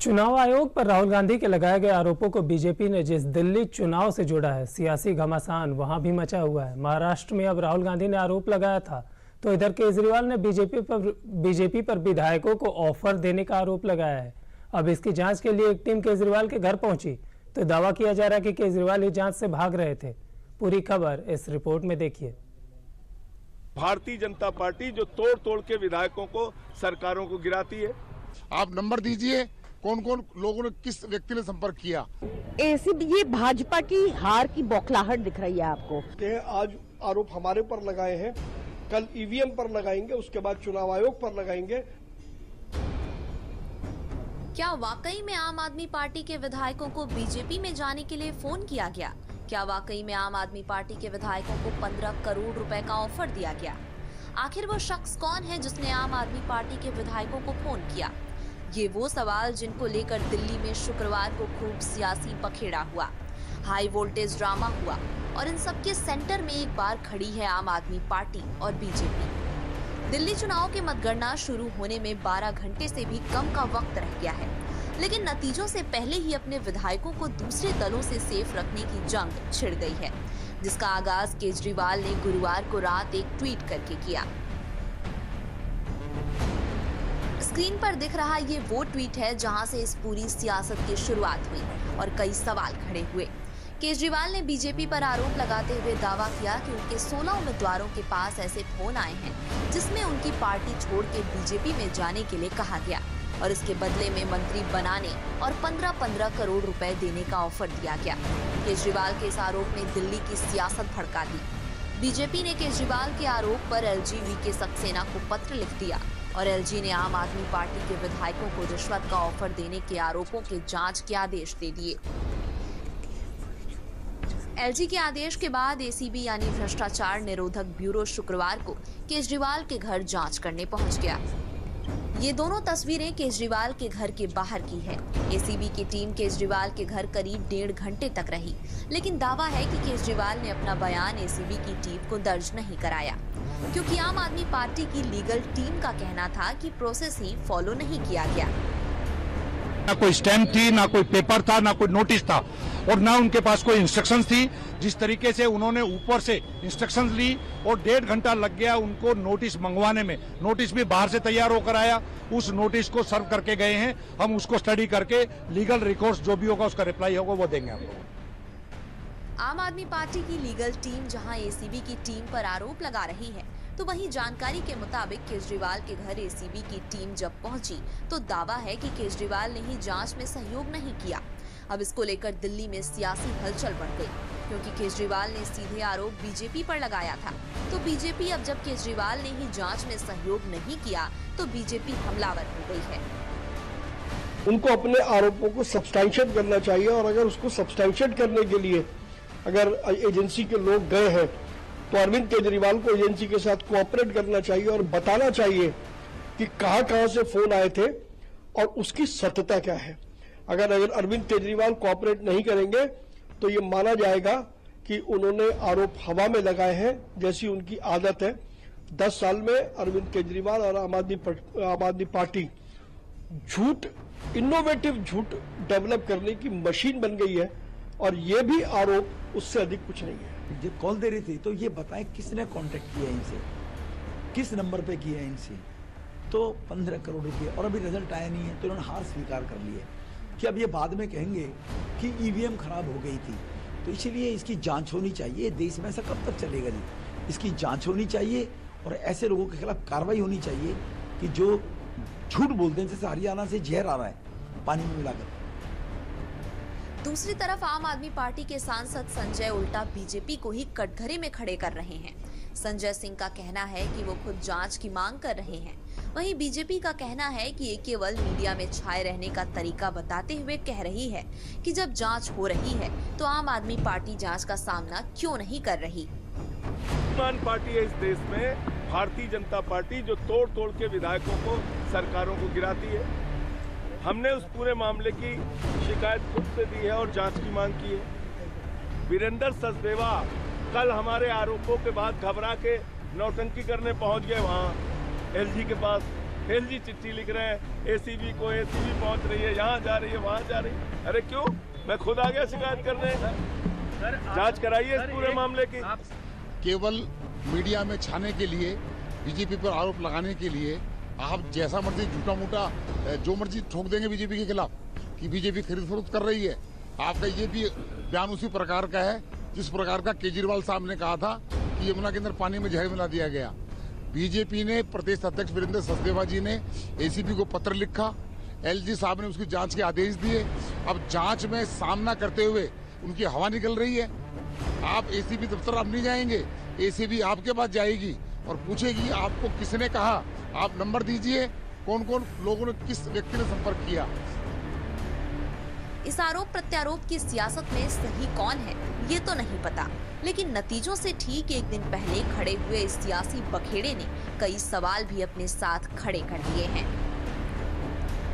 चुनाव आयोग पर राहुल गांधी के लगाए गए आरोपों को बीजेपी ने जिस दिल्ली चुनाव से जोड़ा है, सियासी घमासान वहां भी मचा हुआ है। महाराष्ट्र में अब राहुल गांधी ने आरोप लगाया था तो इधर केजरीवाल ने बीजेपी पर विधायकों को ऑफर देने का आरोप लगाया है। अब इसकी जांच के लिए एक टीम केजरीवाल के घर पहुंची तो दावा किया जा रहा है कि केजरीवाल इस जांच से भाग रहे थे। पूरी खबर इस रिपोर्ट में देखिए। भारतीय जनता पार्टी जो तोड़ तोड़ के विधायकों को, सरकारों को गिराती है। आप नंबर दीजिए, कौन कौन लोगों ने, किस व्यक्ति ने संपर्क किया। ये भाजपा की हार की बौखलाहट दिख रही है आपको। आज आरोप हमारे पर लगाए हैं, कल ईवीएम पर लगाएंगे, उसके बाद चुनाव आयोग पर लगाएंगे। क्या वाकई में आम आदमी पार्टी के विधायकों को बीजेपी में जाने के लिए फोन किया गया? क्या वाकई में आम आदमी पार्टी के विधायकों को 15 करोड़ रुपए का ऑफर दिया गया? आखिर वो शख्स कौन है जिसने आम आदमी पार्टी के विधायकों को फोन किया? ये वो सवाल जिनको लेकर दिल्ली में शुक्रवार को खूब सियासी पखेड़ा हुआ, हाई वोल्टेज ड्रामा हुआ और इन सबके सेंटर में एक बार खड़ी है आम आदमी पार्टी और बीजेपी। दिल्ली चुनाव के मतगणना शुरू होने में 12 घंटे से भी कम का वक्त रह गया है, लेकिन नतीजों से पहले ही अपने विधायकों को दूसरे दलों से सेफ रखने की जंग छिड़ गई है, जिसका आगाज केजरीवाल ने गुरुवार को रात एक ट्वीट करके किया। स्क्रीन पर दिख रहा ये वो ट्वीट है जहां से इस पूरी सियासत की शुरुआत हुई और कई सवाल खड़े हुए। केजरीवाल ने बीजेपी पर आरोप लगाते हुए दावा किया कि उनके 16 उम्मीदवारों के पास ऐसे फोन आए हैं जिसमें उनकी पार्टी छोड़ के बीजेपी में जाने के लिए कहा गया और इसके बदले में मंत्री बनाने और 15-15 करोड़ रुपए देने का ऑफर दिया गया। केजरीवाल के इस आरोप ने दिल्ली की सियासत भड़का दी। बीजेपी ने केजरीवाल के आरोप पर एलजी वीके सक्सेना को पत्र लिख दिया और एलजी ने आम आदमी पार्टी के विधायकों को रिश्वत का ऑफर देने के आरोपों के जांच के आदेश दे दिए। एलजी के आदेश के बाद एसीबी यानी भ्रष्टाचार निरोधक ब्यूरो शुक्रवार को केजरीवाल के घर जांच करने पहुंच गया। ये दोनों तस्वीरें केजरीवाल के घर के बाहर की है। एसीबी की टीम केजरीवाल के घर करीब 1.5 घंटे तक रही, लेकिन दावा है कि केजरीवाल ने अपना बयान एसीबी की टीम को दर्ज नहीं कराया, क्योंकि आम आदमी पार्टी की लीगल टीम का कहना था कि प्रोसेस ही फॉलो नहीं किया गया। ना कोई स्टैम्प थी, ना कोई पेपर था, ना कोई नोटिस था और ना उनके पास कोई इंस्ट्रक्शंस थी। जिस तरीके से उन्होंने ऊपर से इंस्ट्रक्शंस ली और 1.5 घंटा लग गया उनको नोटिस मंगवाने में। नोटिस भी बाहर से तैयार होकर आया, उस नोटिस को सर्व करके गए हैं। हम उसको स्टडी करके लीगल रिकॉर्ड्स जो भी होगा उसका रिप्लाई होगा वो देंगे आपको। आम आदमी पार्टी की लीगल टीम जहां एसीबी की टीम पर आरोप लगा रही है, तो वहीं जानकारी के मुताबिक केजरीवाल के घर एसीबी की टीम जब पहुंची तो दावा है कि केजरीवाल ने ही जांच में सहयोग नहीं किया। अब इसको लेकर दिल्ली में सियासी हलचल बढ़ गई, क्योंकि केजरीवाल ने सीधे आरोप बीजेपी पर लगाया था। तो बीजेपी अब जब केजरीवाल ने ही जांच में सहयोग नहीं किया तो बीजेपी हमलावर हो गई है। उनको अपने आरोपों को सब्सटैंशिएट करना चाहिए और अगर उसको सब्सटैंशिएट करने के लिए अगर एजेंसी के लोग गए हैं तो अरविंद केजरीवाल को एजेंसी के साथ कोऑपरेट करना चाहिए और बताना चाहिए कि कहां से फोन आए थे और उसकी सत्यता क्या है। अगर अरविंद केजरीवाल कोऑपरेट नहीं करेंगे तो ये माना जाएगा कि उन्होंने आरोप हवा में लगाए हैं, जैसी उनकी आदत है। 10 साल में अरविंद केजरीवाल और आम आदमी पार्टी झूठ, इनोवेटिव झूठ डेवलप करने की मशीन बन गई है और ये भी आरोप उससे अधिक कुछ नहीं है। ये कॉल दे रही थी तो ये बताएं किसने कांटेक्ट किया इनसे, किस नंबर पे किया इनसे। तो 15 करोड़ रुपए और अभी रिजल्ट आया नहीं है तो इन्होंने हार स्वीकार कर ली है कि अब ये बाद में कहेंगे कि ईवीएम खराब हो गई थी। तो इसलिए इसकी जांच होनी चाहिए। देश में ऐसा कब तक चलेगा जी? इसकी जांच होनी चाहिए और ऐसे लोगों के खिलाफ कार्रवाई होनी चाहिए कि जो झूठ बोलते हैं, जैसे हरियाणा से जहर आ रहा है पानी में मिलाकर। दूसरी तरफ आम आदमी पार्टी के सांसद संजय उल्टा बीजेपी को ही कटघरे में खड़े कर रहे हैं। संजय सिंह का कहना है कि वो खुद जांच की मांग कर रहे हैं। वहीं बीजेपी का कहना है कि ये केवल मीडिया में छाए रहने का तरीका बताते हुए कह रही है कि जब जांच हो रही है तो आम आदमी पार्टी जांच का सामना क्यों नहीं कर रही। पार्टी है इस देश में भारतीय जनता पार्टी जो तोड़ तोड़ के विधायकों को, सरकारों को गिराती है। हमने उस पूरे मामले की शिकायत खुद से दी है और जांच की मांग की है। वीरेंद्र सचदेवा कल हमारे आरोपों के बाद घबरा के नौटंकी करने पहुंच गए वहां एलजी के पास। खेल जी चिट्ठी लिख रहे हैं एसीबी को, एसीबी पहुंच रही है, यहाँ जा रही है, वहाँ जा रही है। अरे क्यों? मैं खुद आ गया शिकायत करने। जांच कराइए इस पूरे मामले की। केवल मीडिया में छाने के लिए, बीजेपी पर आरोप लगाने के लिए आप जैसा मर्जी झूठा मूठा जो मर्जी ठोक देंगे बीजेपी के खिलाफ कि बीजेपी खरीद फरोख्त कर रही है। आपका ये भी बयान उसी प्रकार का है जिस प्रकार का केजरीवाल साहब ने कहा था कि यमुना के अंदर पानी में जहर मिला दिया गया। बीजेपी ने, प्रदेश अध्यक्ष वीरेंद्र सचदेवा जी ने एसीपी को पत्र लिखा, एलजी साहब ने उसकी जांच के आदेश दिए। अब जांच में सामना करते हुए उनकी हवा निकल रही है। आप एसीपी दफ्तर अब नहीं जाएंगे, एसीबी आपके पास जाएगी और पूछेगी आपको किसने कहा, आप नंबर दीजिए, कौन कौन लोगों ने, किस व्यक्ति ने संपर्क किया। इस आरोप प्रत्यारोप की सियासत में सही कौन है ये तो नहीं पता, लेकिन नतीजों से ठीक एक दिन पहले खड़े हुए इस सियासी बखेड़े ने कई सवाल भी अपने साथ खड़े कर दिए हैं।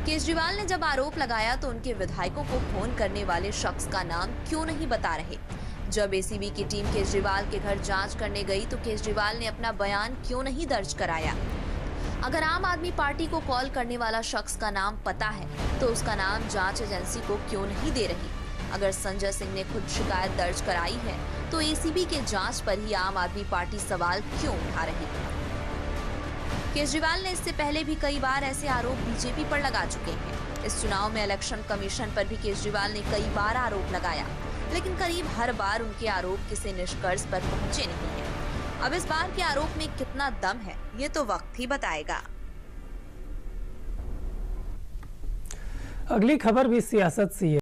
केजरीवाल ने जब आरोप लगाया तो उनके विधायकों को फोन करने वाले शख्स का नाम क्यों नहीं बता रहे? जब एसीबी की टीम केजरीवाल के घर जांच करने गई तो केजरीवाल ने अपना बयान क्यों नहीं दर्ज कराया? अगर आम आदमी पार्टी को कॉल करने वाला शख्स का नाम पता है तो उसका नाम जांच एजेंसी को क्यों नहीं दे रही? अगर संजय सिंह ने खुद शिकायत दर्ज कराई है तो एसीबी के जांच पर ही आम आदमी पार्टी सवाल क्यों उठा रही है? केजरीवाल ने इससे पहले भी कई बार ऐसे आरोप बीजेपी पर लगा चुके हैं। इस चुनाव में इलेक्शन कमीशन पर भी केजरीवाल ने कई बार आरोप लगाया, लेकिन करीब हर बार उनके आरोप किसी निष्कर्ष पर पहुंचे नहीं है। अब इस बार के आरोप में कितना दम है ये तो वक्त ही बताएगा। अगली खबर भी सियासत से है।